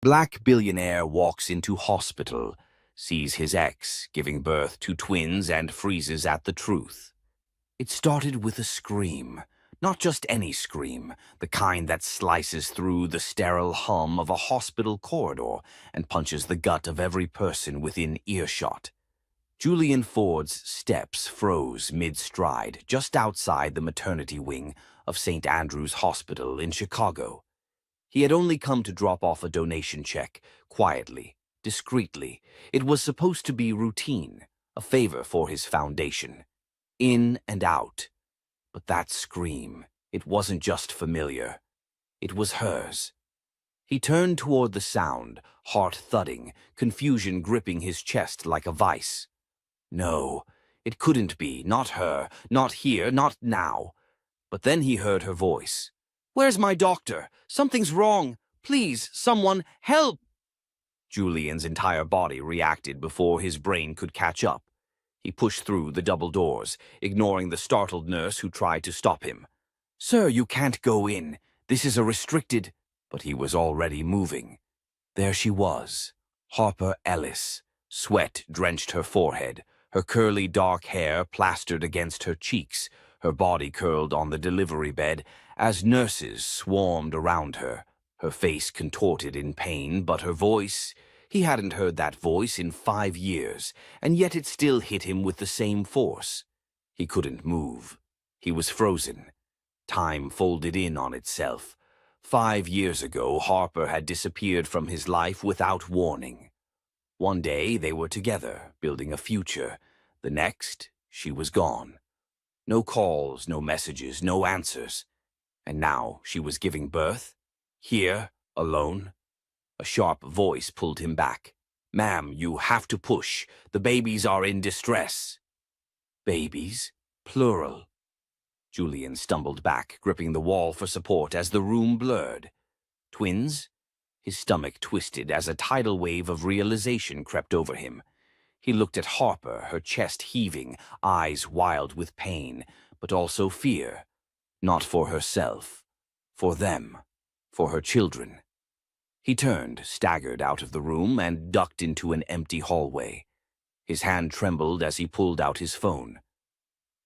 Black billionaire walks into hospital, sees his ex giving birth to twins and freezes at the truth. It started with a scream. Not just any scream, the kind that slices through the sterile hum of a hospital corridor and punches the gut of every person within earshot. Julian Ford's steps froze mid-stride just outside the maternity wing of St. Andrew's Hospital in Chicago. He had only come to drop off a donation check, quietly, discreetly. It was supposed to be routine, a favor for his foundation. In and out. But that scream, it wasn't just familiar. It was hers. He turned toward the sound, heart thudding, confusion gripping his chest like a vice. No, it couldn't be, not her, not here, not now. But then he heard her voice. "Where's my doctor? Something's wrong. Please, someone, help!" Julian's entire body reacted before his brain could catch up. He pushed through the double doors, ignoring the startled nurse who tried to stop him. "Sir, you can't go in. This is a restricted—" But he was already moving. There she was, Harper Ellis. Sweat drenched her forehead, her curly dark hair plastered against her cheeks, her body curled on the delivery bed as nurses swarmed around her, her face contorted in pain, but her voice— he hadn't heard that voice in 5 years, and yet it still hit him with the same force. He couldn't move. He was frozen. Time folded in on itself. 5 years ago, Harper had disappeared from his life without warning. One day, they were together, building a future. The next, she was gone. No calls, no messages, no answers. And now she was giving birth? Here, alone? A sharp voice pulled him back. "Ma'am, you have to push. The babies are in distress." Babies? Plural. Julian stumbled back, gripping the wall for support as the room blurred. Twins? His stomach twisted as a tidal wave of realization crept over him. He looked at Harper, her chest heaving, eyes wild with pain, but also fear. Not for herself. For them. For her children. He turned, staggered out of the room, and ducked into an empty hallway. His hand trembled as he pulled out his phone.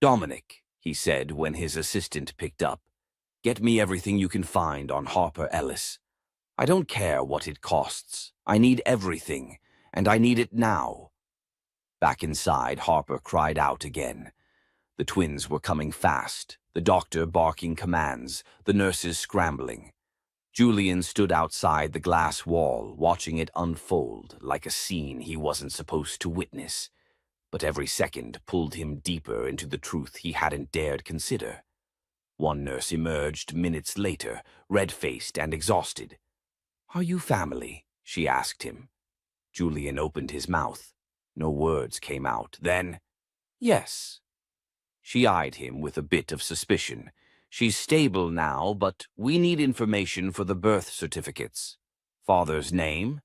"Dominic," he said when his assistant picked up, "get me everything you can find on Harper Ellis. I don't care what it costs. I need everything, and I need it now." Back inside, Harper cried out again. The twins were coming fast, the doctor barking commands, the nurses scrambling. Julian stood outside the glass wall, watching it unfold like a scene he wasn't supposed to witness. But every second pulled him deeper into the truth he hadn't dared consider. One nurse emerged minutes later, red-faced and exhausted. "Are you family?" she asked him. Julian opened his mouth. No words came out. Then, "Yes." She eyed him with a bit of suspicion. "She's stable now, but we need information for the birth certificates. Father's name?"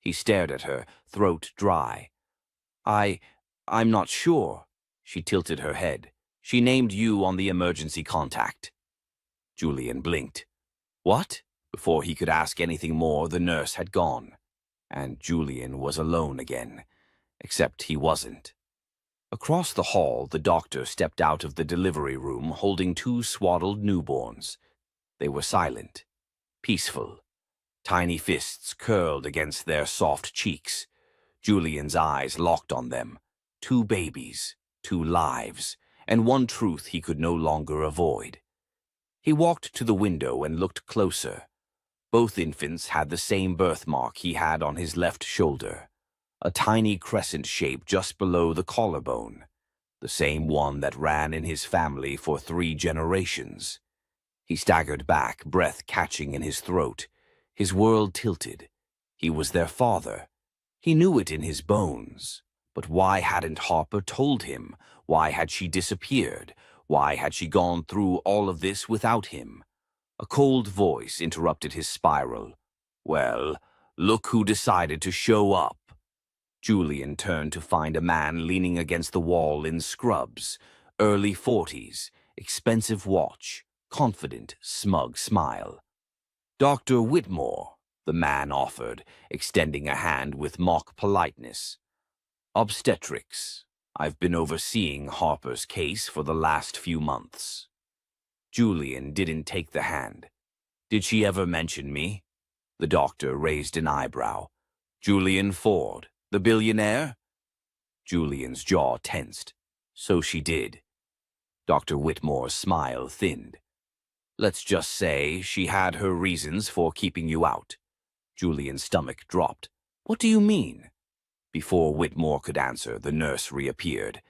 He stared at her, throat dry. I'm not sure." She tilted her head. "She named you on the emergency contact." Julian blinked. "What?" Before he could ask anything more, the nurse had gone. And Julian was alone again. Except he wasn't. Across the hall, the doctor stepped out of the delivery room holding 2 swaddled newborns. They were silent, peaceful. Tiny fists curled against their soft cheeks. Julian's eyes locked on them. 2 babies, 2 lives, and one truth he could no longer avoid. He walked to the window and looked closer. Both infants had the same birthmark he had on his left shoulder. A tiny crescent shape just below the collarbone, the same one that ran in his family for 3 generations. He staggered back, breath catching in his throat. His world tilted. He was their father. He knew it in his bones. But why hadn't Harper told him? Why had she disappeared? Why had she gone through all of this without him? A cold voice interrupted his spiral. "Well, look who decided to show up." Julian turned to find a man leaning against the wall in scrubs, early 40s, expensive watch, confident, smug smile. "Dr. Whitmore," the man offered, extending a hand with mock politeness. Obstetrics. I've been overseeing Harper's case for the last few months. Julian didn't take the hand. Did she ever mention me? The doctor raised an eyebrow. Julian Ford, the billionaire? Julian's jaw tensed. So she did. Dr. Whitmore's smile thinned. Let's just say she had her reasons for keeping you out. Julian's stomach dropped. What do you mean? Before Whitmore could answer, the nurse reappeared.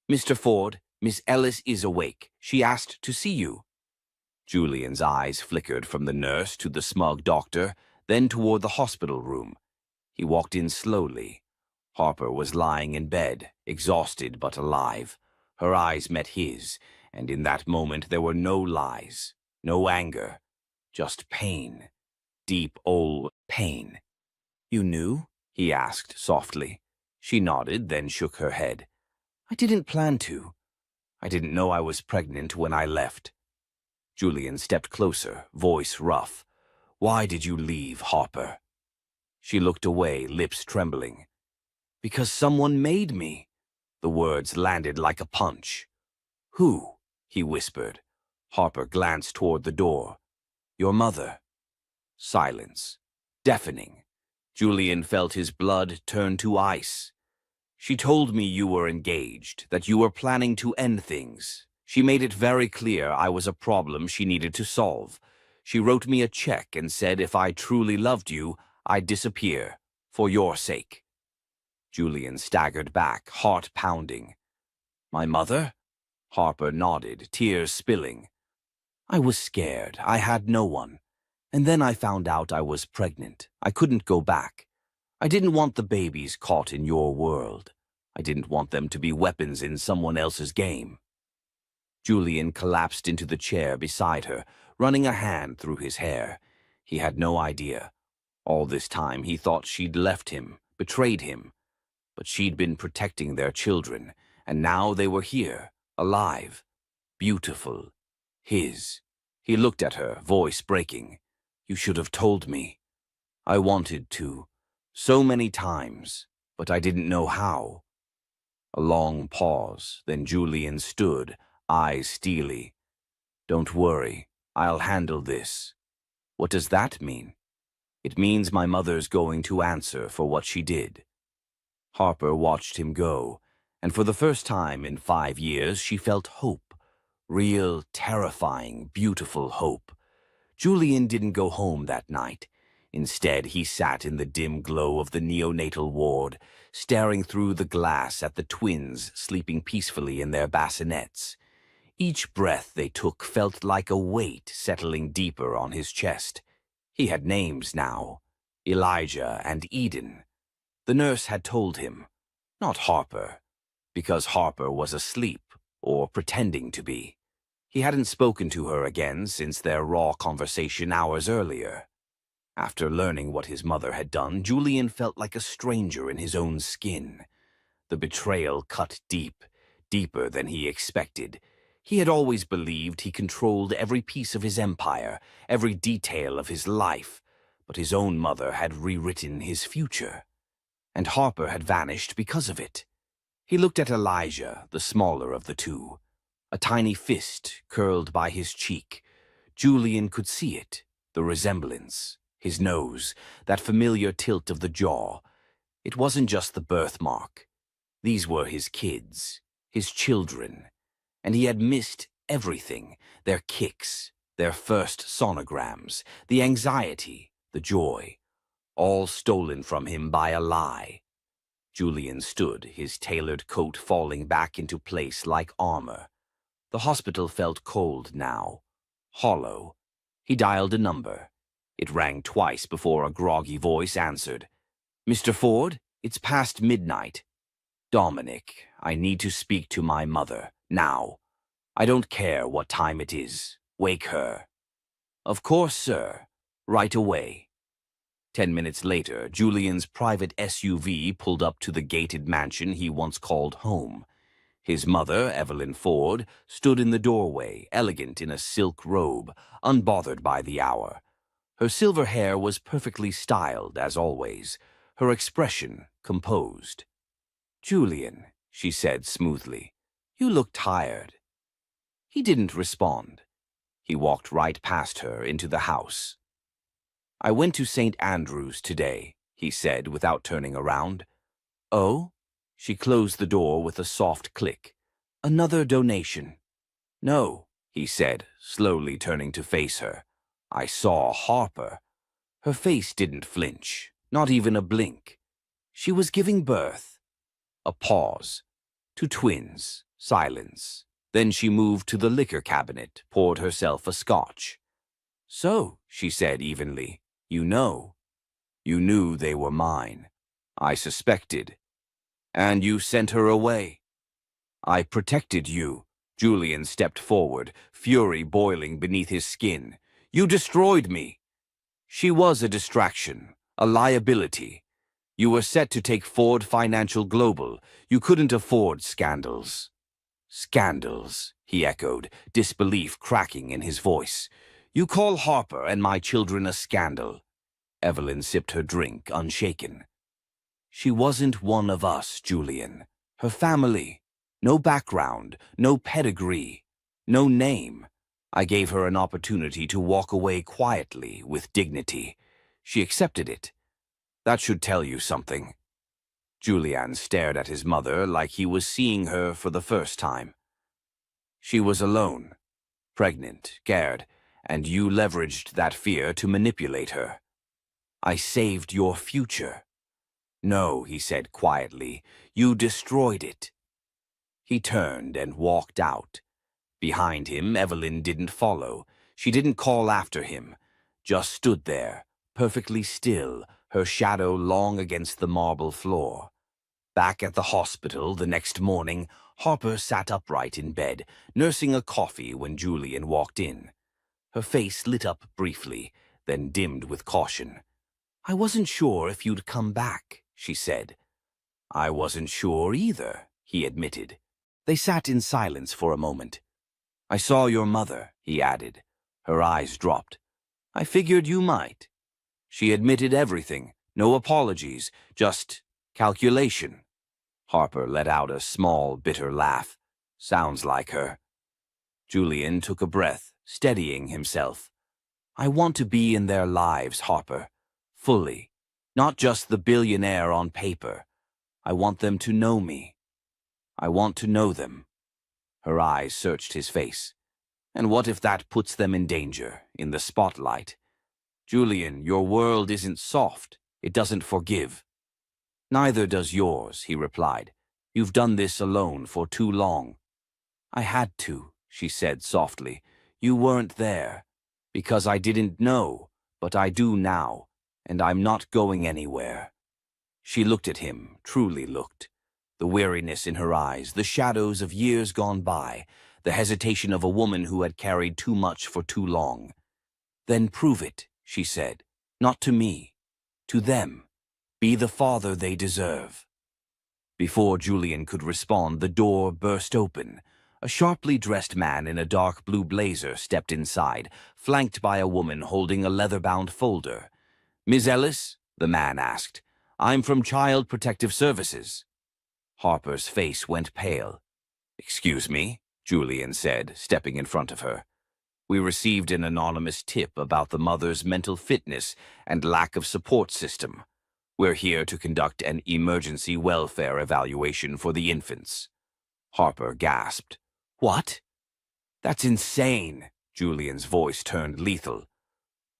Mr. Ford, Miss Ellis is awake. She asked to see you. Julian's eyes flickered from the nurse to the smug doctor, then toward the hospital room. He walked in slowly. Harper was lying in bed, exhausted but alive. Her eyes met his, and in that moment there were no lies, no anger, just pain. Deep old pain. You knew? He asked softly. She nodded, then shook her head. I didn't plan to. I didn't know I was pregnant when I left. Julian stepped closer, voice rough. Why did you leave, Harper? She looked away, lips trembling. Because someone made me. The words landed like a punch. Who? He whispered. Harper glanced toward the door. Your mother. Silence. Deafening. Julian felt his blood turn to ice. She told me you were engaged, that you were planning to end things. She made it very clear I was a problem she needed to solve. She wrote me a check and said if I truly loved you, I'd disappear, for your sake. Julian staggered back, heart pounding. My mother? Harper nodded, tears spilling. I was scared. I had no one. And then I found out I was pregnant. I couldn't go back. I didn't want the babies caught in your world. I didn't want them to be weapons in someone else's game. Julian collapsed into the chair beside her, running a hand through his hair. He had no idea. All this time he thought she'd left him, betrayed him. But she'd been protecting their children, and now they were here, alive, beautiful, his. He looked at her, voice breaking. You should have told me. I wanted to, so many times, but I didn't know how. A long pause, then Julian stood, eyes steely. Don't worry, I'll handle this. What does that mean? It means my mother's going to answer for what she did. Harper watched him go, and for the first time in 5 years she felt hope. Real, terrifying, beautiful hope. Julian didn't go home that night. Instead, he sat in the dim glow of the neonatal ward, staring through the glass at the twins sleeping peacefully in their bassinets. Each breath they took felt like a weight settling deeper on his chest. He had names now, Elijah and Eden. The nurse had told him, not Harper, because Harper was asleep or pretending to be. He hadn't spoken to her again since their raw conversation hours earlier. After learning what his mother had done, Julian felt like a stranger in his own skin. The betrayal cut deep, deeper than he expected. He had always believed he controlled every piece of his empire, every detail of his life, but his own mother had rewritten his future. And Harper had vanished because of it. He looked at Elijah, the smaller of the two. A tiny fist curled by his cheek. Julian could see it, the resemblance, his nose, that familiar tilt of the jaw. It wasn't just the birthmark. These were his kids, his children. And he had missed everything, their kicks, their first sonograms, the anxiety, the joy, all stolen from him by a lie. Julian stood, his tailored coat falling back into place like armor. The hospital felt cold now, hollow. He dialed a number. It rang twice before a groggy voice answered. Mr. Ford, it's past midnight. Dominic, I need to speak to my mother, now. I don't care what time it is. Wake her. Of course, sir. Right away. 10 minutes later, Julian's private SUV pulled up to the gated mansion he once called home. His mother, Evelyn Ford, stood in the doorway, elegant in a silk robe, unbothered by the hour. Her silver hair was perfectly styled, as always, her expression composed. "Julian," she said smoothly, "you look tired." He didn't respond. He walked right past her into the house. "I went to St. Andrew's today," he said without turning around. "Oh?" She closed the door with a soft click. "Another donation." "No," he said, slowly turning to face her. "I saw Harper." Her face didn't flinch, not even a blink. She was giving birth. A pause. To twins. Silence. Then she moved to the liquor cabinet, poured herself a scotch. "So," she said evenly, "you know. You knew they were mine. I suspected. And you sent her away." "I protected you." Julian stepped forward, fury boiling beneath his skin. "You destroyed me." "She was a distraction, a liability. You were set to take Ford Financial Global. You couldn't afford scandals." "Scandals," he echoed, disbelief cracking in his voice. "You call Harper and my children a scandal." Evelyn sipped her drink, unshaken. "She wasn't one of us, Julian. Her family. No background, no pedigree, no name. I gave her an opportunity to walk away quietly, with dignity. She accepted it. That should tell you something." Julian stared at his mother like he was seeing her for the first time. "She was alone, pregnant, scared, and you leveraged that fear to manipulate her. I saved your future." "No," he said quietly, "you destroyed it." He turned and walked out. Behind him, Evelyn didn't follow. She didn't call after him. Just stood there, perfectly still, her shadow long against the marble floor. Back at the hospital the next morning, Harper sat upright in bed, nursing a coffee when Julian walked in. Her face lit up briefly, then dimmed with caution. "I wasn't sure if you'd come back," she said. "I wasn't sure either," he admitted. They sat in silence for a moment. "I saw your mother," he added. Her eyes dropped. "I figured you might." She admitted everything, no apologies, just calculation. Harper let out a small, bitter laugh. "Sounds like her." Julian took a breath, steadying himself. "I want to be in their lives, Harper. Fully. Not just the billionaire on paper. I want them to know me. I want to know them." Her eyes searched his face. "And what if that puts them in danger, in the spotlight?" "Julian, your world isn't soft. It doesn't forgive." "Neither does yours," he replied. "You've done this alone for too long." "I had to," she said softly. "You weren't there. Because I didn't know, but I do now, and I'm not going anywhere." She looked at him, truly looked. The weariness in her eyes, the shadows of years gone by, the hesitation of a woman who had carried too much for too long. "Then prove it," she said. "Not to me. To them. Be the father they deserve." Before Julian could respond, the door burst open. A sharply dressed man in a dark blue blazer stepped inside, flanked by a woman holding a leather-bound folder. "Ms. Ellis?" the man asked. "I'm from Child Protective Services." Harper's face went pale. "Excuse me," Julian said, stepping in front of her. "We received an anonymous tip about the mother's mental fitness and lack of support system. We're here to conduct an emergency welfare evaluation for the infants." Harper gasped. "What?" "That's insane." Julian's voice turned lethal.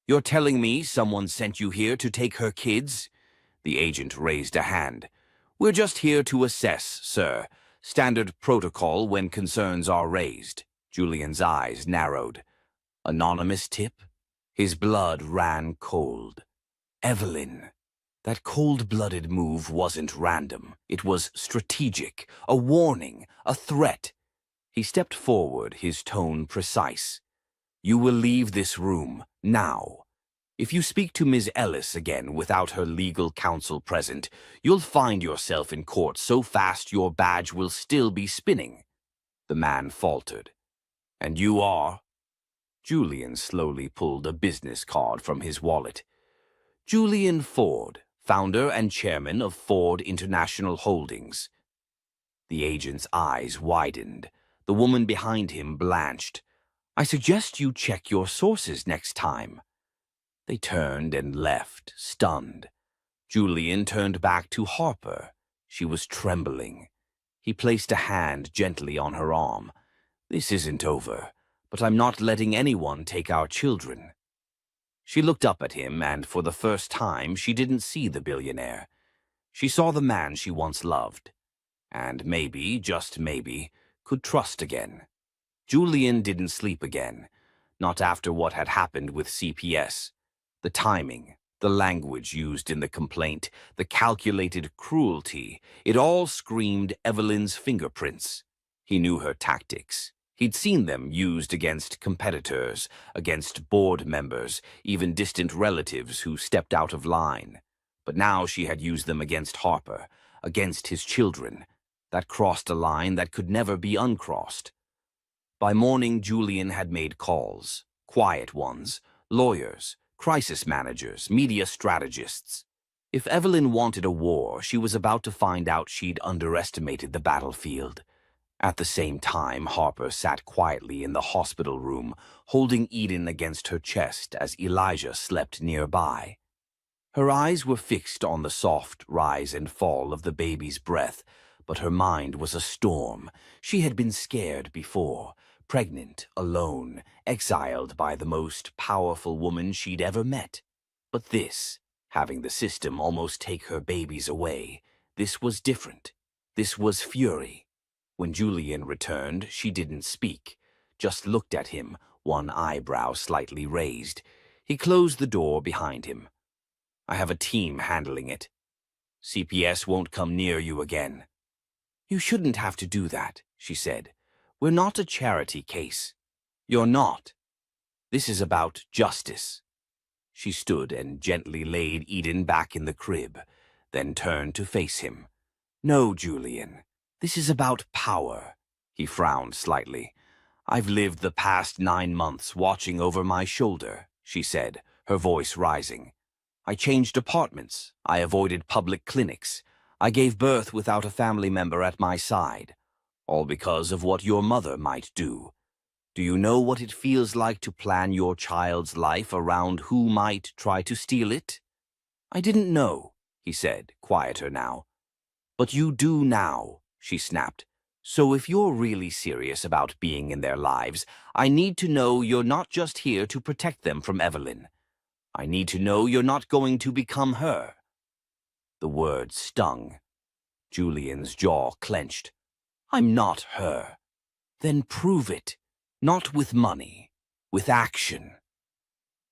"You're telling me someone sent you here to take her kids?" The agent raised a hand. "We're just here to assess, sir. Standard protocol when concerns are raised." Julian's eyes narrowed. Anonymous tip? His blood ran cold. Evelyn. That cold-blooded move wasn't random. It was strategic, a warning, a threat. He stepped forward, his tone precise. "You will leave this room, now. If you speak to Ms. Ellis again without her legal counsel present, you'll find yourself in court so fast your badge will still be spinning." The man faltered. "And you are?" Julian slowly pulled a business card from his wallet. Julian Ford, founder and chairman of Ford International Holdings. The agent's eyes widened. The woman behind him blanched. I suggest you check your sources next time. They turned and left, stunned. Julian turned back to Harper. She was trembling. He placed a hand gently on her arm. This isn't over, but I'm not letting anyone take our children. She looked up at him, and for the first time she didn't see the billionaire. She saw the man she once loved, and maybe, just maybe, could trust again. Julian didn't sleep again, not after what had happened with CPS. The timing, the language used in the complaint, the calculated cruelty, it all screamed Evelyn's fingerprints. He knew her tactics. He'd seen them used against competitors, against board members, even distant relatives who stepped out of line. But now she had used them against Harper, against his children. That crossed a line that could never be uncrossed. By morning, Julian had made calls, quiet ones, lawyers, crisis managers, media strategists. If Evelyn wanted a war, she was about to find out she'd underestimated the battlefield. At the same time, Harper sat quietly in the hospital room, holding Eden against her chest as Elijah slept nearby. Her eyes were fixed on the soft rise and fall of the baby's breath, but her mind was a storm. She had been scared before, pregnant, alone, exiled by the most powerful woman she'd ever met. But this, having the system almost take her babies away, this was different. This was fury. When Julian returned, she didn't speak, just looked at him, one eyebrow slightly raised. He closed the door behind him. I have a team handling it. CPS won't come near you again. You shouldn't have to do that, she said. We're not a charity case. You're not. This is about justice. She stood and gently laid Eden back in the crib, then turned to face him. No, Julian. This is about power. He frowned slightly. I've lived the past 9 months watching over my shoulder, she said, her voice rising. I changed apartments. I avoided public clinics. I gave birth without a family member at my side. All because of what your mother might do. Do you know what it feels like to plan your child's life around who might try to steal it? I didn't know, he said, quieter now. But you do now, she snapped. So if you're really serious about being in their lives, I need to know you're not just here to protect them from Evelyn. I need to know you're not going to become her. The words stung. Julian's jaw clenched. I'm not her. Then prove it. Not with money. With action.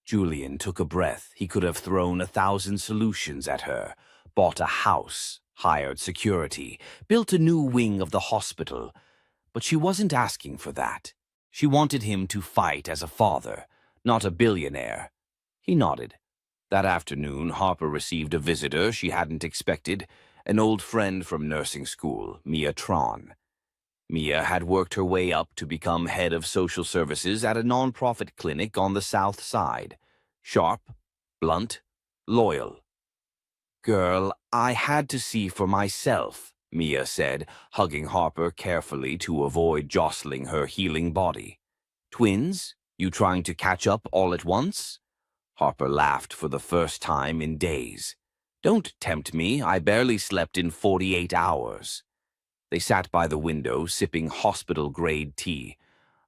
Julian took a breath. He could have thrown 1,000 solutions at her. Bought a house. Hired security. Built a new wing of the hospital. But she wasn't asking for that. She wanted him to fight as a father, not a billionaire. He nodded. That afternoon, Harper received a visitor she hadn't expected, an old friend from nursing school, Mia Tron. Mia had worked her way up to become head of social services at a nonprofit clinic on the South Side. Sharp, blunt, loyal. Girl, I had to see for myself, Mia said, hugging Harper carefully to avoid jostling her healing body. Twins? You trying to catch up all at once? Harper laughed for the first time in days. Don't tempt me. I barely slept in 48 hours. They sat by the window, sipping hospital-grade tea.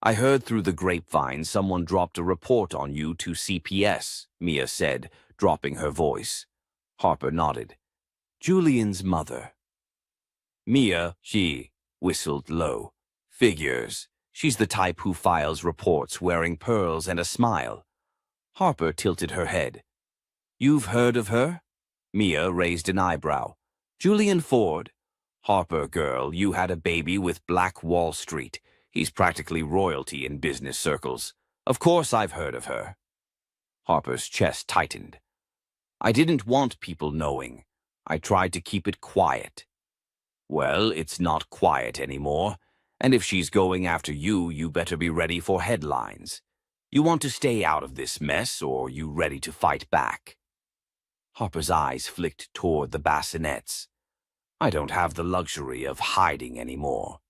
I heard through the grapevine someone dropped a report on you to CPS, Mia said, dropping her voice. Harper nodded. Julian's mother. Mia, she whistled low. Figures. She's the type who files reports wearing pearls and a smile. Harper tilted her head. You've heard of her? Mia raised an eyebrow. Julian Ford. Harper, girl, you had a baby with Black Wall Street. He's practically royalty in business circles. Of course I've heard of her. Harper's chest tightened. I didn't want people knowing. I tried to keep it quiet. Well, it's not quiet anymore. And if she's going after you, you better be ready for headlines. You want to stay out of this mess, or you ready to fight back? Harper's eyes flicked toward the bassinets. I don't have the luxury of hiding anymore.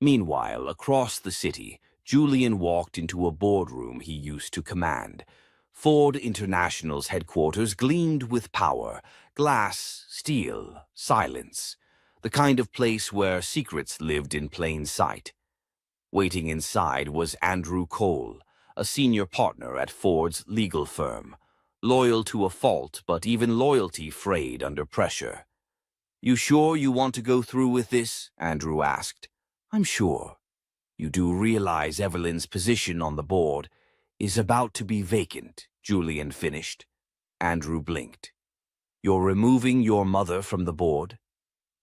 Meanwhile, across the city, Julian walked into a boardroom he used to command. Ford International's headquarters gleamed with power, glass, steel, silence, the kind of place where secrets lived in plain sight. Waiting inside was Andrew Cole, a senior partner at Ford's legal firm, loyal to a fault, but even loyalty frayed under pressure. "You sure you want to go through with this?" Andrew asked. "I'm sure. You do realize Evelyn's position on the board is about to be vacant," Julian finished. Andrew blinked. "You're removing your mother from the board?"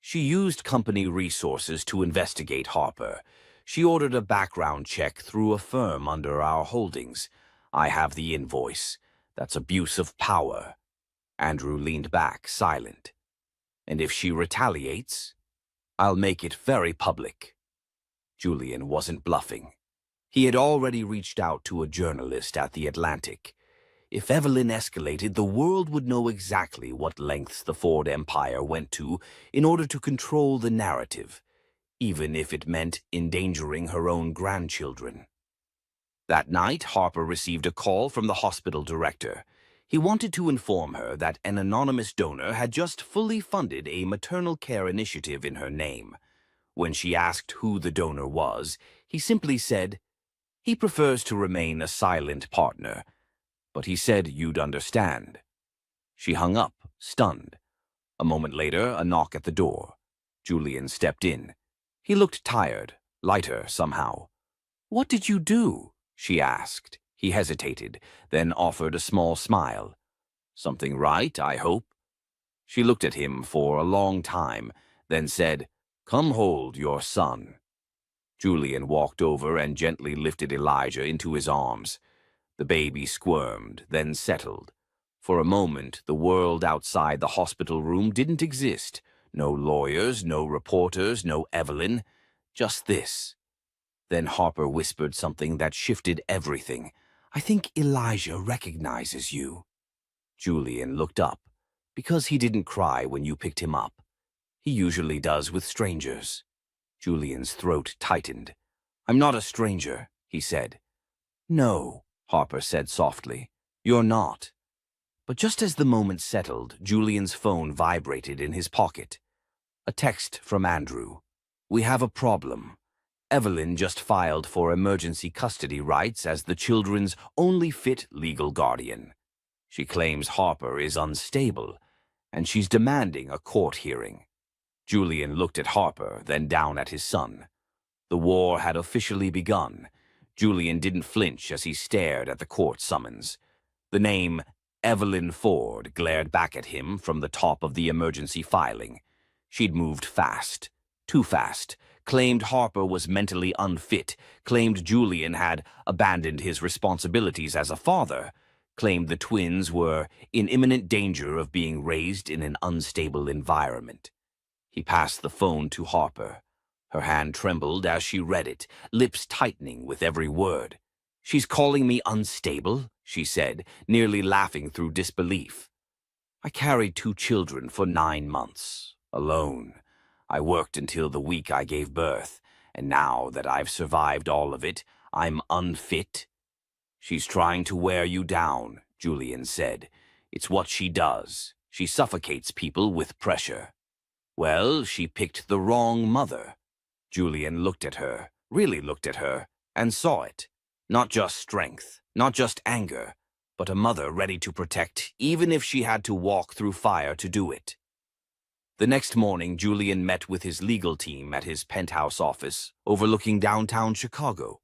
"She used company resources to investigate Harper. She ordered a background check through a firm under our holdings. I have the invoice. That's abuse of power." Andrew leaned back, silent. "And if she retaliates, I'll make it very public." Julian wasn't bluffing. He had already reached out to a journalist at The Atlantic. If Evelyn escalated, the world would know exactly what lengths the Ford empire went to in order to control the narrative, even if it meant endangering her own grandchildren. That night, Harper received a call from the hospital director. He wanted to inform her that an anonymous donor had just fully funded a maternal care initiative in her name. When she asked who the donor was, he simply said, "He prefers to remain a silent partner, but he said you'd understand." She hung up, stunned. A moment later, a knock at the door. Julian stepped in. He looked tired, lighter somehow. "What did you do?" she asked. He hesitated, then offered a small smile. "Something right, I hope." She looked at him for a long time, then said, "Come hold your son." Julian walked over and gently lifted Elijah into his arms. The baby squirmed, then settled. For a moment, the world outside the hospital room didn't exist. No lawyers, no reporters, no Evelyn. Just this. Then Harper whispered something that shifted everything. "I think Elijah recognizes you." Julian looked up. "Because he didn't cry when you picked him up. He usually does with strangers." Julian's throat tightened. "I'm not a stranger," he said. "No," Harper said softly. "You're not." But just as the moment settled, Julian's phone vibrated in his pocket. A text from Andrew. "We have a problem. Evelyn just filed for emergency custody rights as the children's only fit legal guardian. She claims Harper is unstable, and she's demanding a court hearing." Julian looked at Harper, then down at his son. The war had officially begun. Julian didn't flinch as he stared at the court summons. The name Evelyn Ford glared back at him from the top of the emergency filing. She'd moved fast, too fast, claimed Harper was mentally unfit, claimed Julian had abandoned his responsibilities as a father, claimed the twins were in imminent danger of being raised in an unstable environment. He passed the phone to Harper. Her hand trembled as she read it, lips tightening with every word. "She's calling me unstable," she said, nearly laughing through disbelief. "I carried 2 children for 9 months, alone. I worked until the week I gave birth, and now that I've survived all of it, I'm unfit." "She's trying to wear you down," Julian said. "It's what she does. She suffocates people with pressure." "Well, she picked the wrong mother." Julian looked at her, really looked at her, and saw it. Not just strength, not just anger, but a mother ready to protect, even if she had to walk through fire to do it. The next morning, Julian met with his legal team at his penthouse office, overlooking downtown Chicago.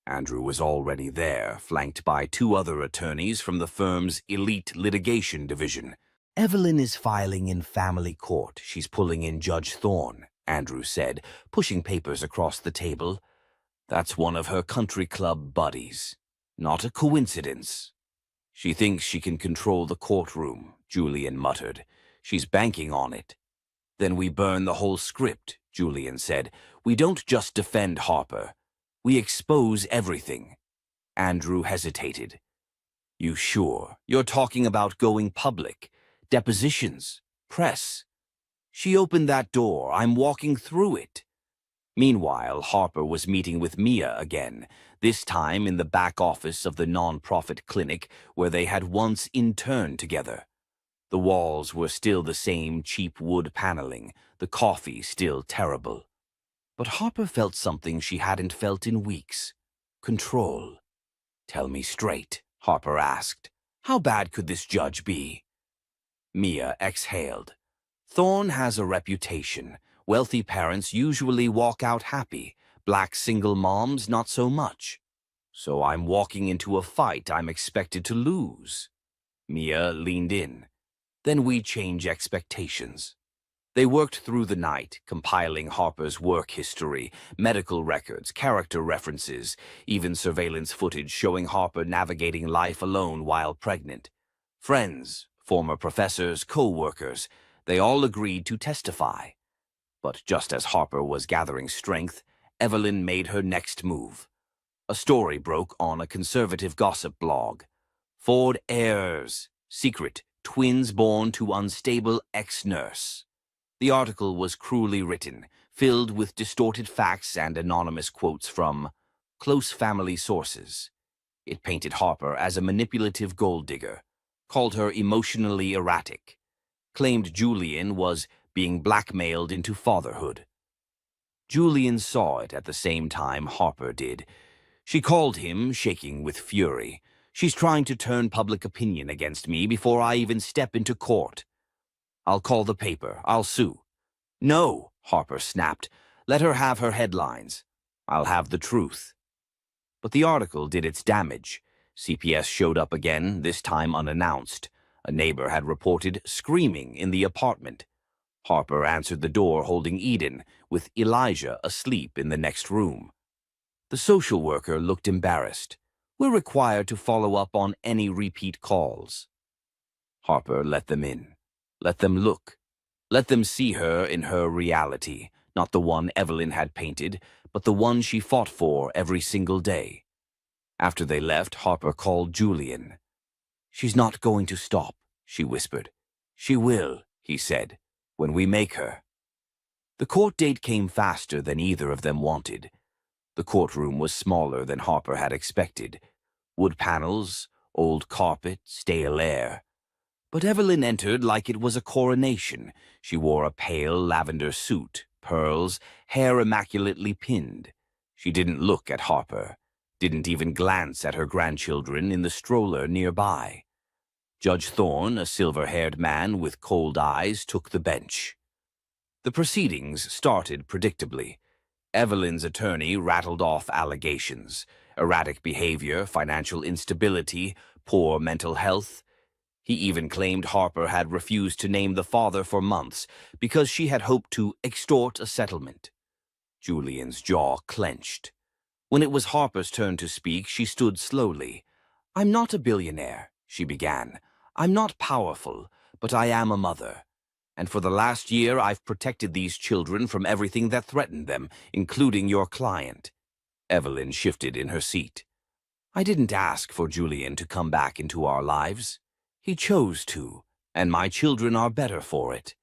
Andrew was already there, flanked by 2 other attorneys from the firm's elite litigation division. "Evelyn is filing in family court. She's pulling in Judge Thorne," Andrew said, pushing papers across the table. "That's one of her country club buddies. Not a coincidence." "She thinks she can control the courtroom," Julian muttered. "She's banking on it." "Then we burn the whole script," Julian said. "We don't just defend Harper. We expose everything." Andrew hesitated. You sure? You're talking about going public, depositions, press. She opened that door. I'm walking through it. Meanwhile, Harper was meeting with Mia again, this time in the back office of the non-profit clinic where they had once interned together. The walls were still the same cheap wood paneling, the coffee still terrible. But Harper felt something she hadn't felt in weeks. Control. Tell me straight, Harper asked. How bad could this judge be? Mia exhaled. Thorne has a reputation. Wealthy parents usually walk out happy. Black single moms, not so much. So I'm walking into a fight I'm expected to lose. Mia leaned in. Then we change expectations. They worked through the night, compiling Harper's work history, medical records, character references, even surveillance footage showing Harper navigating life alone while pregnant. Friends, former professors, co-workers, they all agreed to testify. But just as Harper was gathering strength, Evelyn made her next move. A story broke on a conservative gossip blog. Ford heirs, secret, twins born to unstable ex-nurse. The article was cruelly written, filled with distorted facts and anonymous quotes from close family sources. It painted Harper as a manipulative gold digger, called her emotionally erratic, claimed Julian was being blackmailed into fatherhood. Julian saw it at the same time Harper did. She called him, shaking with fury. She's trying to turn public opinion against me before I even step into court. I'll call the paper. I'll sue. No, Harper snapped. Let her have her headlines. I'll have the truth. But the article did its damage. CPS showed up again, this time unannounced. A neighbor had reported screaming in the apartment. Harper answered the door holding Eden, with Elijah asleep in the next room. The social worker looked embarrassed. We're required to follow up on any repeat calls. Harper let them in. Let them look. Let them see her in her reality, not the one Evelyn had painted, but the one she fought for every single day. After they left, Harper called Julian. She's not going to stop, she whispered. She will, he said, when we make her. The court date came faster than either of them wanted. The courtroom was smaller than Harper had expected. Wood panels, old carpet, stale air. But Evelyn entered like it was a coronation. She wore a pale lavender suit, pearls, hair immaculately pinned. She didn't look at Harper, didn't even glance at her grandchildren in the stroller nearby. Judge Thorne, a silver-haired man with cold eyes, took the bench. The proceedings started predictably. Evelyn's attorney rattled off allegations: erratic behavior, financial instability, poor mental health. He even claimed Harper had refused to name the father for months because she had hoped to extort a settlement. Julian's jaw clenched. When it was Harper's turn to speak, she stood slowly. I'm not a billionaire, she began. I'm not powerful, but I am a mother. And for the last year, I've protected these children from everything that threatened them, including your client. Evelyn shifted in her seat. I didn't ask for Julian to come back into our lives. He chose to, and my children are better for it.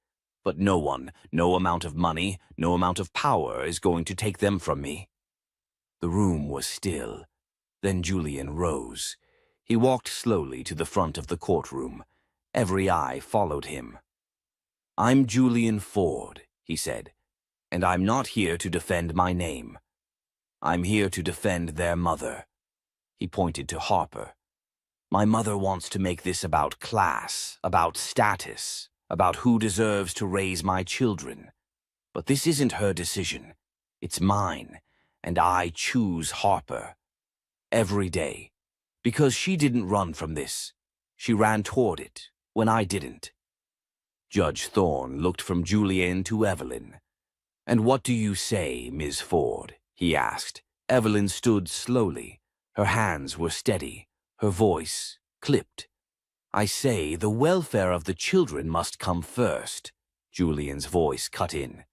But no one, no amount of money, no amount of power is going to take them from me. The room was still. Then Julian rose. He walked slowly to the front of the courtroom. Every eye followed him. I'm Julian Ford, he said, and I'm not here to defend my name. I'm here to defend their mother. He pointed to Harper. My mother wants to make this about class, about status, about who deserves to raise my children. But this isn't her decision. It's mine, and I choose Harper. Every day. Because she didn't run from this. She ran toward it, when I didn't. Judge Thorne looked from Julian to Evelyn. And what do you say, Ms. Ford? He asked. Evelyn stood slowly. Her hands were steady. Her voice clipped. I say the welfare of the children must come first, Julian's voice cut in.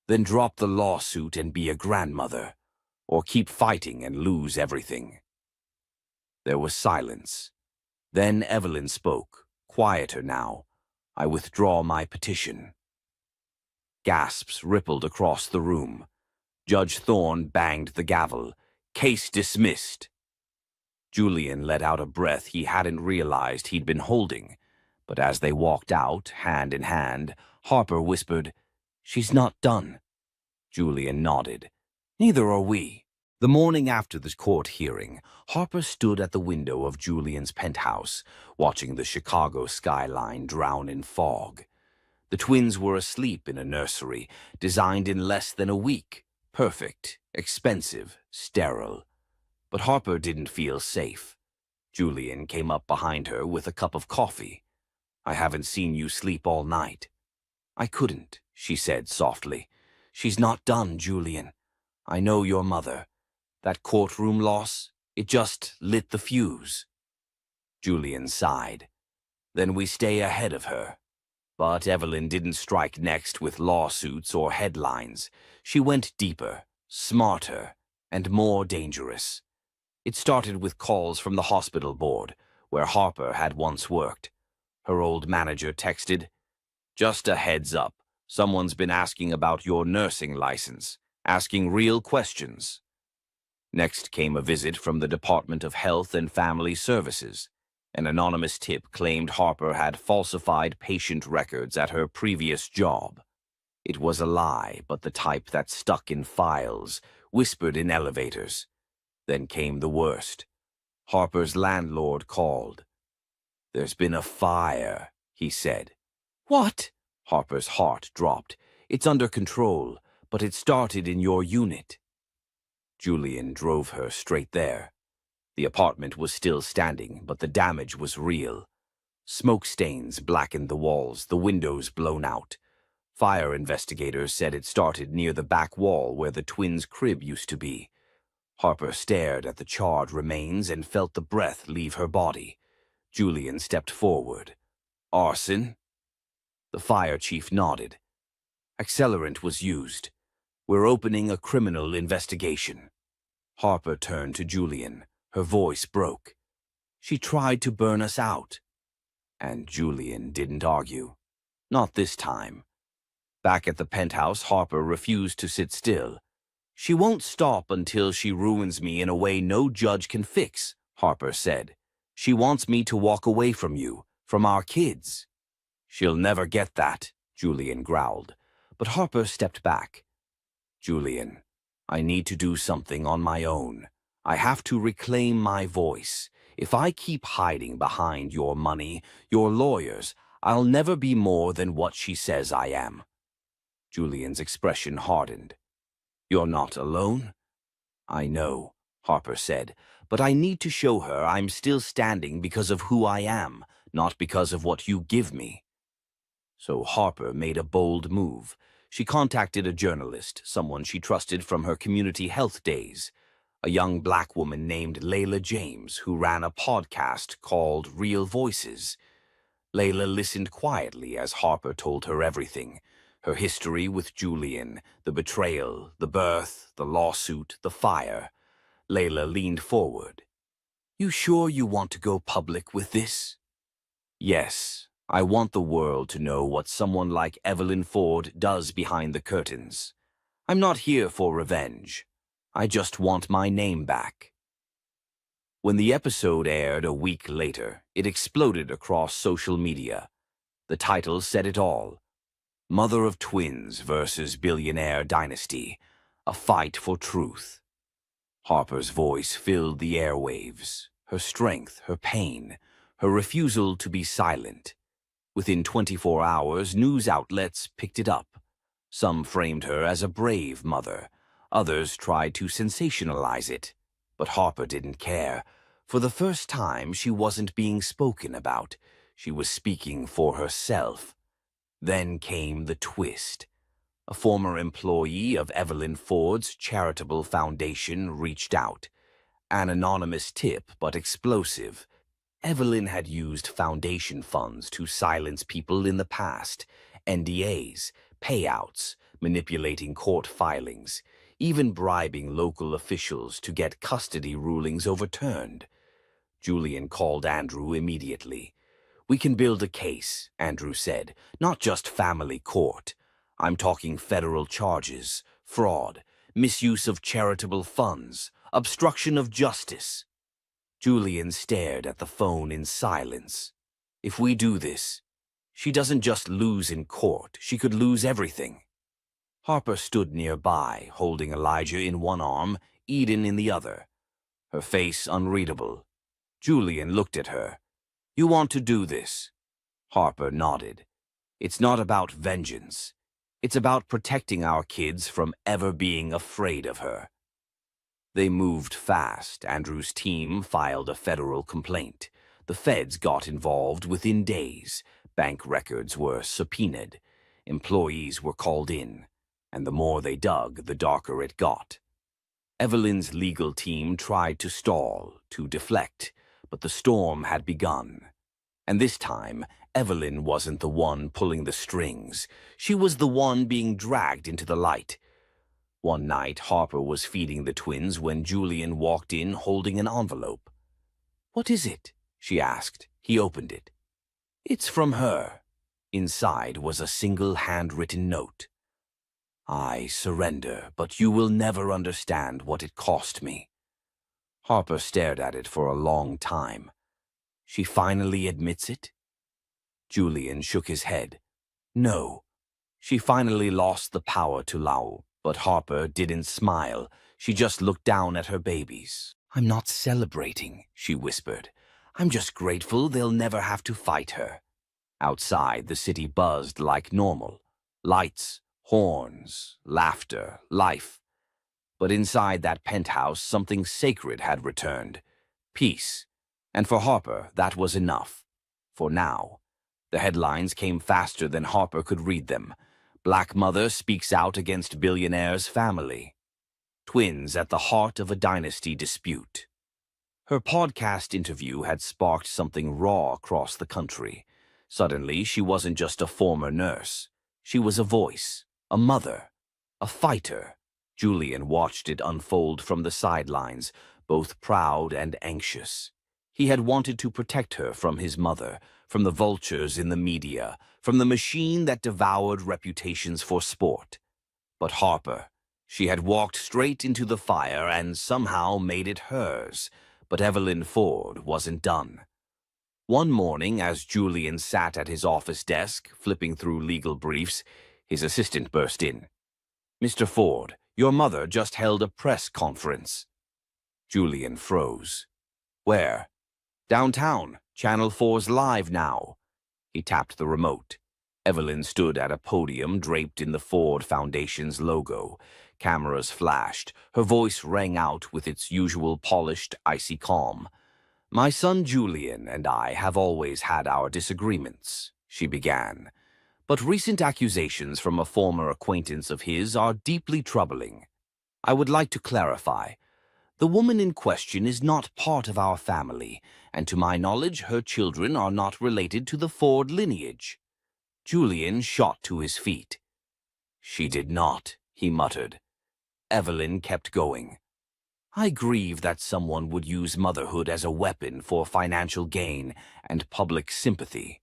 Then drop the lawsuit and be a grandmother, or keep fighting and lose everything. There was silence. Then Evelyn spoke, quieter now. "I withdraw my petition." Gasps rippled across the room. Judge Thorne banged the gavel. "Case dismissed." Julian let out a breath he hadn't realized he'd been holding. But as they walked out, hand in hand, Harper whispered, "She's not done." Julian nodded. "Neither are we." The morning after the court hearing, Harper stood at the window of Julian's penthouse, watching the Chicago skyline drown in fog. The twins were asleep in a nursery, designed in less than a week. Perfect, expensive, sterile. But Harper didn't feel safe. Julian came up behind her with a cup of coffee. "I haven't seen you sleep all night." "I couldn't," she said softly. "She's not done, Julian. I know your mother. That courtroom loss, it just lit the fuse." Julian sighed. "Then we stay ahead of her." But Evelyn didn't strike next with lawsuits or headlines. She went deeper, smarter, and more dangerous. It started with calls from the hospital board, where Harper had once worked. Her old manager texted, "Just a heads up, someone's been asking about your nursing license, asking real questions." Next came a visit from the Department of Health and Family Services. An anonymous tip claimed Harper had falsified patient records at her previous job. It was a lie, but the type that stuck in files, whispered in elevators. Then came the worst. Harper's landlord called. "There's been a fire," he said. "What?" Harper's heart dropped. "It's under control, but it started in your unit." Julian drove her straight there. The apartment was still standing, but the damage was real. Smoke stains blackened the walls, the windows blown out. Fire investigators said it started near the back wall where the twins' crib used to be. Harper stared at the charred remains and felt the breath leave her body. Julian stepped forward. "Arson?" The fire chief nodded. "Accelerant was used. We're opening a criminal investigation." Harper turned to Julian. Her voice broke. "She tried to burn us out." And Julian didn't argue. Not this time. Back at the penthouse, Harper refused to sit still. "She won't stop until she ruins me in a way no judge can fix," Harper said. "She wants me to walk away from you, from our kids." "She'll never get that," Julian growled. But Harper stepped back. "Julian, I need to do something on my own. I have to reclaim my voice. If I keep hiding behind your money, your lawyers, I'll never be more than what she says I am." Julian's expression hardened. "You're not alone?" "I know," Harper said, "but I need to show her I'm still standing because of who I am, not because of what you give me." So Harper made a bold move. She contacted a journalist, someone she trusted from her community health days, a young black woman named Layla James, who ran a podcast called Real Voices. Layla listened quietly as Harper told her everything. Her history with Julian, the betrayal, the birth, the lawsuit, the fire. Layla leaned forward. "You sure you want to go public with this?" "Yes, I want the world to know what someone like Evelyn Ford does behind the curtains. I'm not here for revenge. I just want my name back." When the episode aired a week later, it exploded across social media. The title said it all. Mother of Twins versus Billionaire Dynasty. A fight for truth. Harper's voice filled the airwaves. Her strength, her pain, her refusal to be silent. Within 24 hours, news outlets picked it up. Some framed her as a brave mother. Others tried to sensationalize it. But Harper didn't care. For the first time, she wasn't being spoken about. She was speaking for herself. Then came the twist. A former employee of Evelyn Ford's charitable foundation reached out. An anonymous tip, but explosive. Evelyn had used foundation funds to silence people in the past. NDAs, payouts, manipulating court filings, even bribing local officials to get custody rulings overturned. Julian called Andrew immediately. "We can build a case," Andrew said. "Not just family court. I'm talking federal charges, fraud, misuse of charitable funds, obstruction of justice." Julian stared at the phone in silence. "If we do this, she doesn't just lose in court, she could lose everything." Harper stood nearby, holding Elijah in one arm, Eden in the other, her face unreadable. Julian looked at her. "You want to do this?" Harper nodded. "It's not about vengeance. It's about protecting our kids from ever being afraid of her." They moved fast. Andrew's team filed a federal complaint. The feds got involved within days. Bank records were subpoenaed. Employees were called in. And the more they dug, the darker it got. Evelyn's legal team tried to stall, to deflect, but the storm had begun. And this time, Evelyn wasn't the one pulling the strings. She was the one being dragged into the light. One night, Harper was feeding the twins when Julian walked in holding an envelope. "What is it?" she asked. He opened it. "It's from her." Inside was a single handwritten note. "I surrender, but you will never understand what it cost me." Harper stared at it for a long time. "She finally admits it?" Julian shook his head. "No. She finally lost the power to lie." But Harper didn't smile. She just looked down at her babies. "I'm not celebrating," she whispered. "I'm just grateful they'll never have to fight her." Outside, the city buzzed like normal. Lights, horns, laughter, life. But inside that penthouse, something sacred had returned. Peace. And for Harper, that was enough. For now. The headlines came faster than Harper could read them. Black mother speaks out against billionaire's family. Twins at the heart of a dynasty dispute. Her podcast interview had sparked something raw across the country. Suddenly, she wasn't just a former nurse. She was a voice, a mother, a fighter. Julian watched it unfold from the sidelines, both proud and anxious. He had wanted to protect her from his mother, from the vultures in the media, from the machine that devoured reputations for sport. But Harper, she had walked straight into the fire and somehow made it hers. But Evelyn Ford wasn't done. One morning, as Julian sat at his office desk, flipping through legal briefs, his assistant burst in. "Mr. Ford, your mother just held a press conference." Julian froze. "Where?" "Downtown. Channel 4's live now." He tapped the remote. Evelyn stood at a podium draped in the Ford Foundation's logo. Cameras flashed. Her voice rang out with its usual polished, icy calm. "My son Julian and I have always had our disagreements," she began. "But recent accusations from a former acquaintance of his are deeply troubling. I would like to clarify. The woman in question is not part of our family, and to my knowledge, her children are not related to the Ford lineage." Julian shot to his feet. "She did not," he muttered. Evelyn kept going. "I grieve that someone would use motherhood as a weapon for financial gain and public sympathy.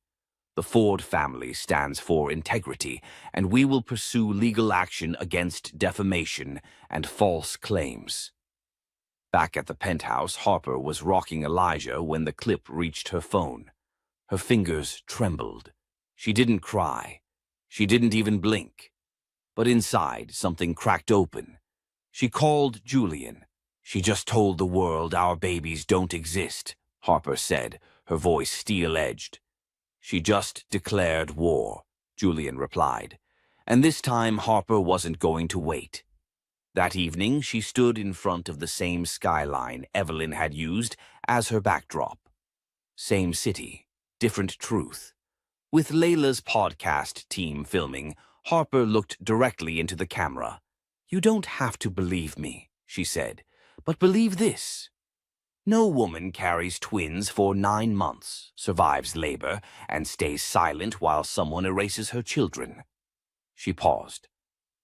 The Ford family stands for integrity, and we will pursue legal action against defamation and false claims." Back at the penthouse, Harper was rocking Elijah when the clip reached her phone. Her fingers trembled. She didn't cry. She didn't even blink. But inside, something cracked open. She called Julian. "She just told the world our babies don't exist," Harper said, her voice steel-edged. "She just declared war," Julian replied. And this time Harper wasn't going to wait. That evening, she stood in front of the same skyline Evelyn had used as her backdrop. Same city, different truth. With Layla's podcast team filming, Harper looked directly into the camera. "You don't have to believe me," she said, "but believe this. No woman carries twins for 9 months, survives labor, and stays silent while someone erases her children." She paused.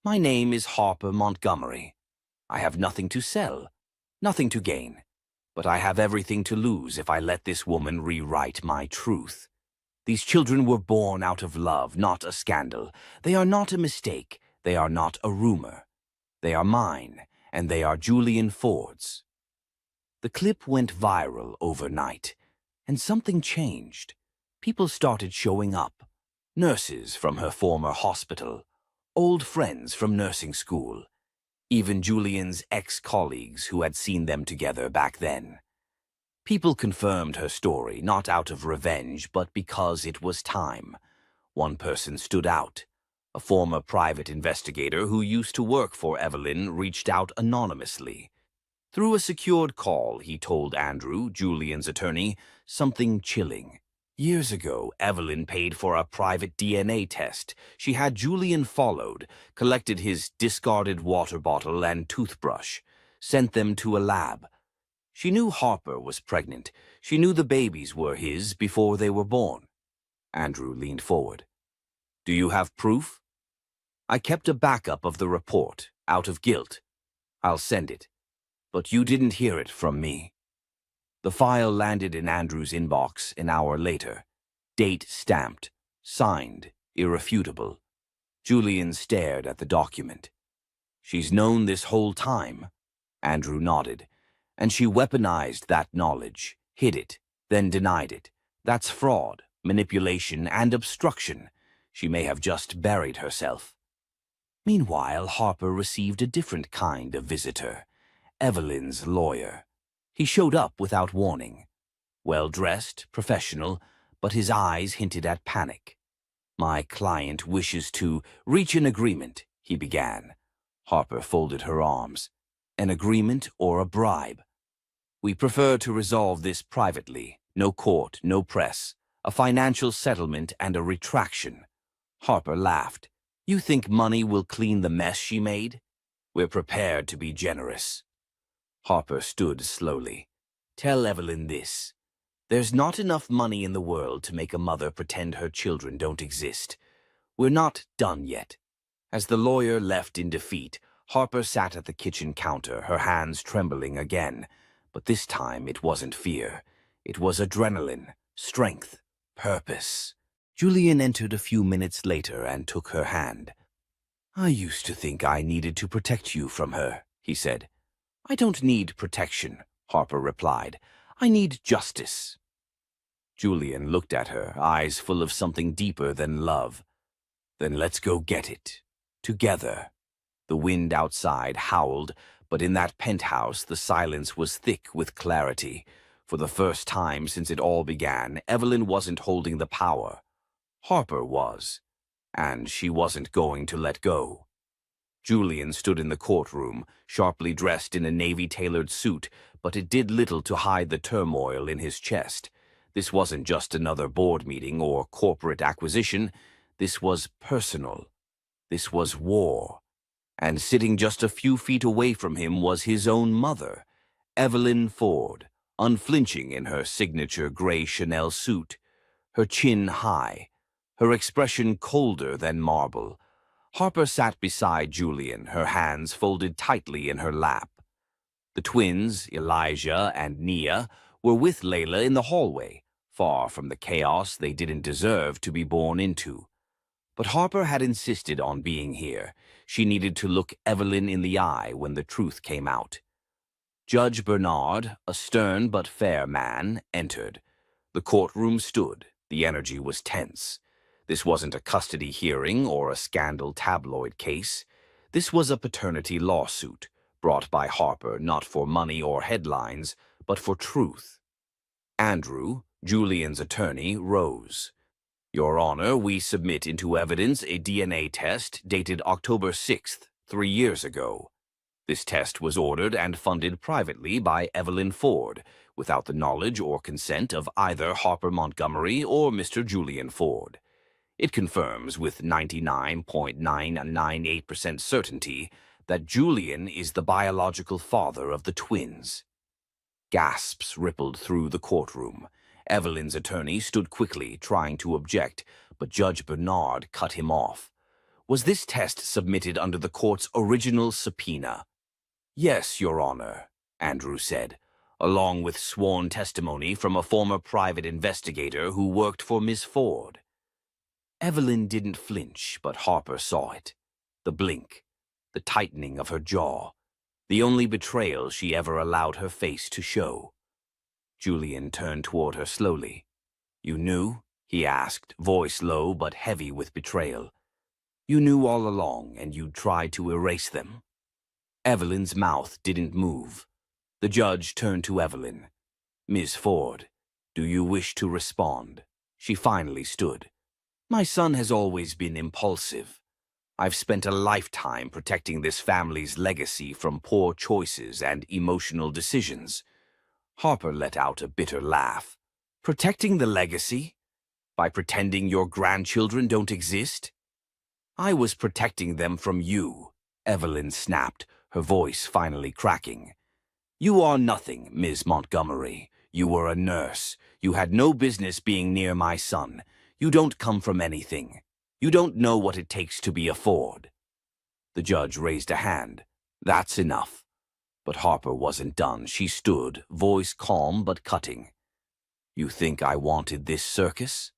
"My name is Harper Montgomery. I have nothing to sell, nothing to gain. But I have everything to lose if I let this woman rewrite my truth. These children were born out of love, not a scandal. They are not a mistake. They are not a rumor. They are mine, and they are Julian Ford's. The clip went viral overnight, and something changed. People started showing up. Nurses from her former hospital, old friends from nursing school, even Julian's ex-colleagues who had seen them together back then. People confirmed her story, not out of revenge, but because it was time. One person stood out. A former private investigator who used to work for Evelyn reached out anonymously. Through a secured call, he told Andrew, Julian's attorney, something chilling. Years ago, Evelyn paid for a private DNA test. She had Julian followed, collected his discarded water bottle and toothbrush, sent them to a lab. She knew Harper was pregnant. She knew the babies were his before they were born. Andrew leaned forward. Do you have proof? I kept a backup of the report, out of guilt. I'll send it. But you didn't hear it from me. The file landed in Andrew's inbox an hour later. Date stamped, signed, irrefutable. Julian stared at the document. She's known this whole time. Andrew nodded. And she weaponized that knowledge, hid it, then denied it. That's fraud, manipulation, and obstruction. She may have just buried herself. Meanwhile, Harper received a different kind of visitor. Evelyn's lawyer. He showed up without warning. Well-dressed, professional, but his eyes hinted at panic. My client wishes to reach an agreement, he began. Harper folded her arms. An agreement or a bribe? We prefer to resolve this privately. No court, no press. A financial settlement and a retraction. Harper laughed. You think money will clean the mess she made? We're prepared to be generous. Harper stood slowly. Tell Evelyn this. There's not enough money in the world to make a mother pretend her children don't exist. We're not done yet. As the lawyer left in defeat, Harper sat at the kitchen counter, her hands trembling again. But this time it wasn't fear. It was adrenaline, strength, purpose. Julian entered a few minutes later and took her hand. I used to think I needed to protect you from her, he said. I don't need protection, Harper replied. I need justice. Julian looked at her, eyes full of something deeper than love. Then let's go get it. Together. The wind outside howled, but in that penthouse the silence was thick with clarity. For the first time since it all began, Evelyn wasn't holding the power. Harper was. And she wasn't going to let go. Julian stood in the courtroom, sharply dressed in a navy-tailored suit, but it did little to hide the turmoil in his chest. This wasn't just another board meeting or corporate acquisition. This was personal. This was war. And sitting just a few feet away from him was his own mother, Evelyn Ford, unflinching in her signature gray Chanel suit, her chin high, her expression colder than marble. Harper sat beside Julian, her hands folded tightly in her lap. The twins, Elijah and Nia, were with Layla in the hallway, far from the chaos they didn't deserve to be born into. But Harper had insisted on being here. She needed to look Evelyn in the eye when the truth came out. Judge Bernard, a stern but fair man, entered. The courtroom stood. The energy was tense. This wasn't a custody hearing or a scandal tabloid case. This was a paternity lawsuit, brought by Harper not for money or headlines, but for truth. Andrew, Julian's attorney, rose. Your Honor, we submit into evidence a DNA test dated October 6th, 3 years ago. This test was ordered and funded privately by Evelyn Ford, without the knowledge or consent of either Harper Montgomery or Mr. Julian Ford. It confirms with 99.998% certainty that Julian is the biological father of the twins. Gasps rippled through the courtroom. Evelyn's attorney stood quickly, trying to object, but Judge Bernard cut him off. Was this test submitted under the court's original subpoena? Yes, Your Honor, Andrew said. along with sworn testimony from a former private investigator who worked for Miss Ford. Evelyn didn't flinch, but Harper saw it. The blink, the tightening of her jaw, the only betrayal she ever allowed her face to show. Julian turned toward her slowly. "You knew?" he asked, voice low but heavy with betrayal. "You knew all along, and you tried to erase them?" Evelyn's mouth didn't move. The judge turned to Evelyn. "Miss Ford, do you wish to respond?" She finally stood. "My son has always been impulsive. I've spent a lifetime protecting this family's legacy from poor choices and emotional decisions." Harper let out a bitter laugh. "Protecting the legacy? By pretending your grandchildren don't exist?" "I was protecting them from you," Evelyn snapped, her voice finally cracking. "You are nothing, Ms. Montgomery. You were a nurse. You had no business being near my son. You don't come from anything. You don't know what it takes to be a Ford." The judge raised a hand. "That's enough." But Harper wasn't done. She stood, voice calm but cutting. "You think I wanted this circus?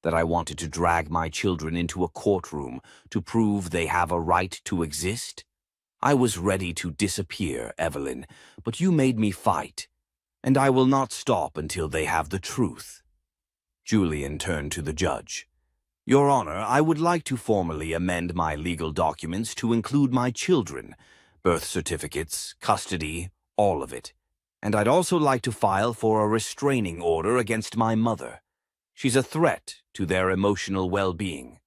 That I wanted to drag my children into a courtroom to prove they have a right to exist? I was ready to disappear, Evelyn, but you made me fight, and I will not stop until they have the truth." Julian turned to the judge. "Your Honor, I would like to formally amend my legal documents to include my children, birth certificates, custody, all of it. And I'd also like to file for a restraining order against my mother. She's a threat to their emotional well-being."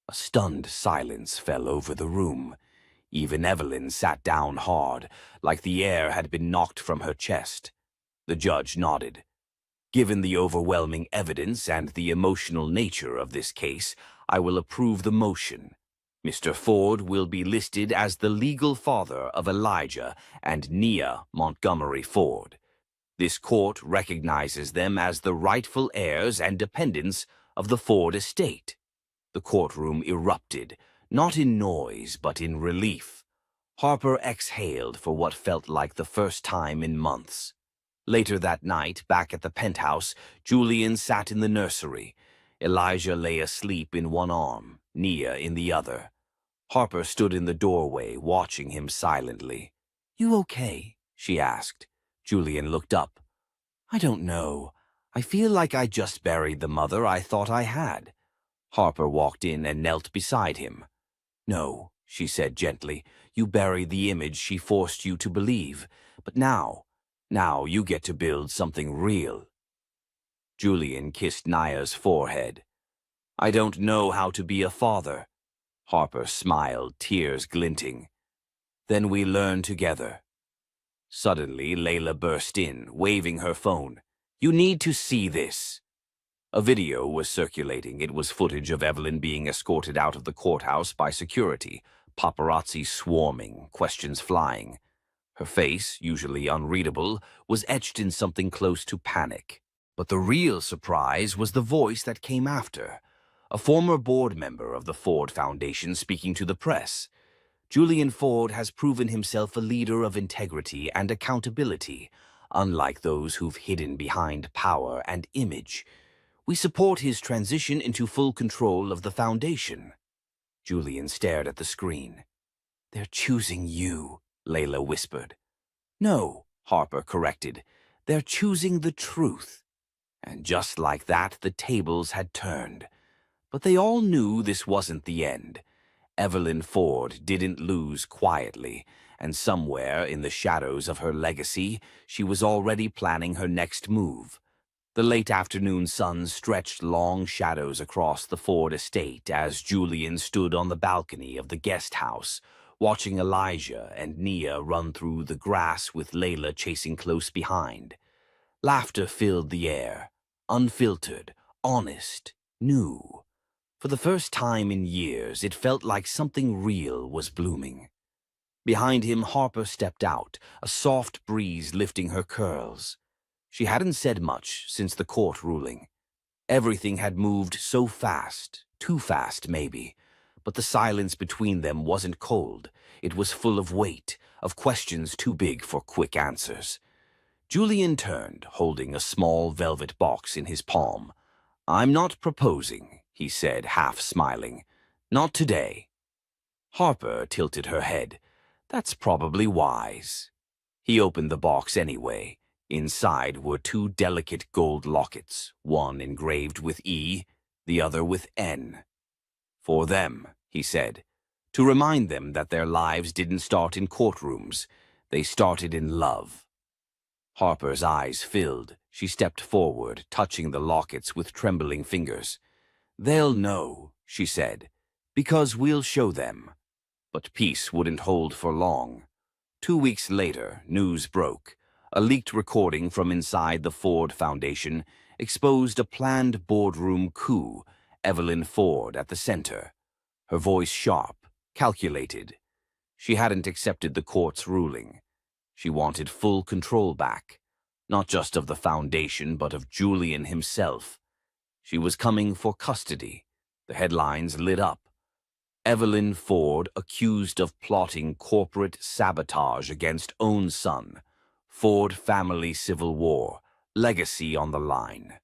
A stunned silence fell over the room. Even Evelyn sat down hard, like the air had been knocked from her chest. The judge nodded. "Given the overwhelming evidence and the emotional nature of this case, I will approve the motion. Mr. Ford will be listed as the legal father of Elijah and Nia Montgomery Ford. This court recognizes them as the rightful heirs and dependents of the Ford estate." The courtroom erupted, not in noise but in relief. Harper exhaled for what felt like the first time in months. Later that night, back at the penthouse, Julian sat in the nursery. Elijah lay asleep in one arm, Nia in the other. Harper stood in the doorway, watching him silently. "You okay?" she asked. Julian looked up. "I don't know. I feel like I just buried the mother I thought I had." Harper walked in and knelt beside him. "No," she said gently, "you buried the image she forced you to believe. But now you get to build something real." Julian kissed Nia's forehead. "I don't know how to be a father." Harper smiled, tears glinting. "Then we learn together." Suddenly, Layla burst in, waving her phone. "You need to see this." A video was circulating. It was footage of Evelyn being escorted out of the courthouse by security, paparazzi swarming, questions flying. Her face, usually unreadable, was etched in something close to panic. But the real surprise was the voice that came after, a former board member of the Ford Foundation speaking to the press. "Julian Ford has proven himself a leader of integrity and accountability, unlike those who've hidden behind power and image. We support his transition into full control of the foundation." Julian stared at the screen. "They're choosing you," Layla whispered. "No," Harper corrected. "They're choosing the truth." And just like that, the tables had turned. But they all knew this wasn't the end. Evelyn Ford didn't lose quietly, and somewhere in the shadows of her legacy, she was already planning her next move. The late afternoon sun stretched long shadows across the Ford estate as Julian stood on the balcony of the guest house, watching Elijah and Nia run through the grass with Layla chasing close behind. Laughter filled the air, unfiltered, honest, new. For the first time in years, it felt like something real was blooming. Behind him, Harper stepped out, a soft breeze lifting her curls. She hadn't said much since the court ruling. Everything had moved so fast, too fast maybe, but the silence between them wasn't cold. It was full of weight, of questions too big for quick answers. Julian turned, holding a small velvet box in his palm. "I'm not proposing," he said, half smiling. "Not today." Harper tilted her head. "That's probably wise." He opened the box anyway. Inside were two delicate gold lockets, one engraved with E, the other with N. "For them," he said, "to remind them that their lives didn't start in courtrooms. They started in love." Harper's eyes filled. She stepped forward, touching the lockets with trembling fingers. "They'll know," she said, "because we'll show them." But peace wouldn't hold for long. 2 weeks later, news broke. A leaked recording from inside the Ford Foundation exposed a planned boardroom coup, Evelyn Ford at the center. Her voice sharp, calculated. She hadn't accepted the court's ruling. She wanted full control back, not just of the foundation, but of Julian himself. She was coming for custody. The headlines lit up. Evelyn Ford accused of plotting corporate sabotage against own son. Ford family civil war. Legacy on the line.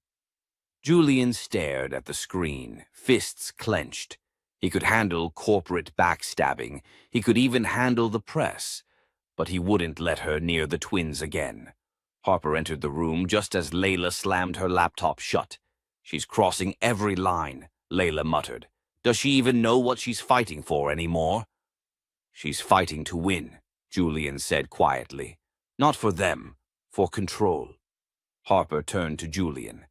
Julian stared at the screen, fists clenched. He could handle corporate backstabbing. He could even handle the press. But he wouldn't let her near the twins again. Harper entered the room just as Layla slammed her laptop shut. "She's crossing every line," Layla muttered. "Does she even know what she's fighting for anymore?" "She's fighting to win," Julian said quietly. "Not for them, for control." Harper turned to Julian.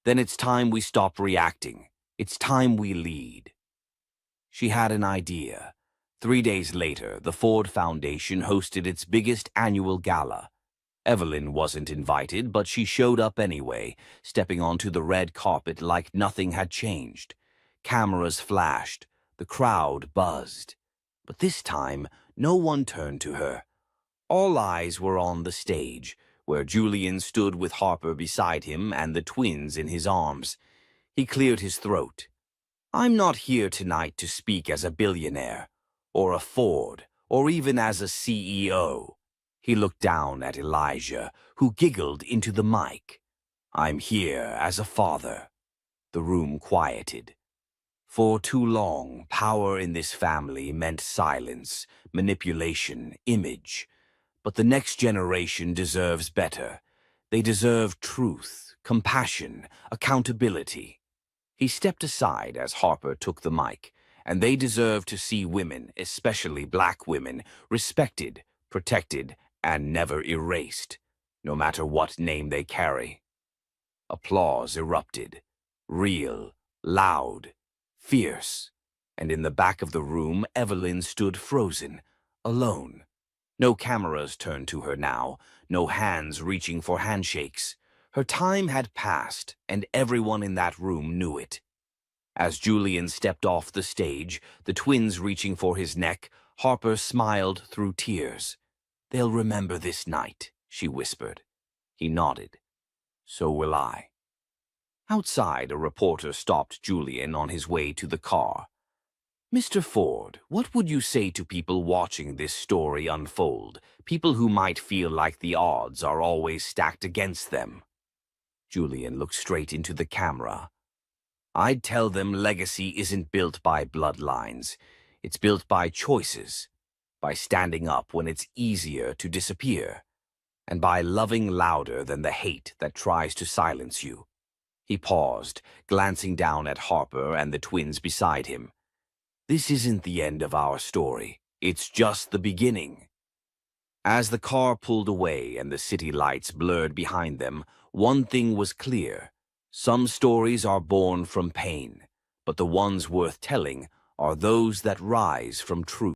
"Then it's time we stop reacting. It's time we lead." She had an idea. 3 days later, the Ford Foundation hosted its biggest annual gala. Evelyn wasn't invited, but she showed up anyway, stepping onto the red carpet like nothing had changed. Cameras flashed. The crowd buzzed. But this time, no one turned to her. All eyes were on the stage, where Julian stood with Harper beside him and the twins in his arms. He cleared his throat. "I'm not here tonight to speak as a billionaire, or a Ford, or even as a CEO. He looked down at Elijah, who giggled into the mic. "I'm here as a father." The room quieted. For too long, power in this family meant silence, manipulation, image. But the next generation deserves better. They deserve truth, compassion, accountability. He stepped aside as Harper took the mic, and they deserve to see women, especially black women, respected, protected, and never erased, no matter what name they carry. Applause erupted. Real, loud, fierce. And in the back of the room, Evelyn stood frozen, alone. No cameras turned to her now, no hands reaching for handshakes. Her time had passed, and everyone in that room knew it. As Julian stepped off the stage, the twins reaching for his neck, Harper smiled through tears. "They'll remember this night," she whispered. He nodded. "So will I." Outside, a reporter stopped Julian on his way to the car. "Mr. Ford, what would you say to people watching this story unfold, people who might feel like the odds are always stacked against them?" Julian looked straight into the camera. "I'd tell them legacy isn't built by bloodlines. It's built by choices, by standing up when it's easier to disappear, and by loving louder than the hate that tries to silence you." He paused, glancing down at Harper and the twins beside him. "This isn't the end of our story. It's just the beginning." As the car pulled away and the city lights blurred behind them, one thing was clear. Some stories are born from pain, but the ones worth telling are those that rise from truth.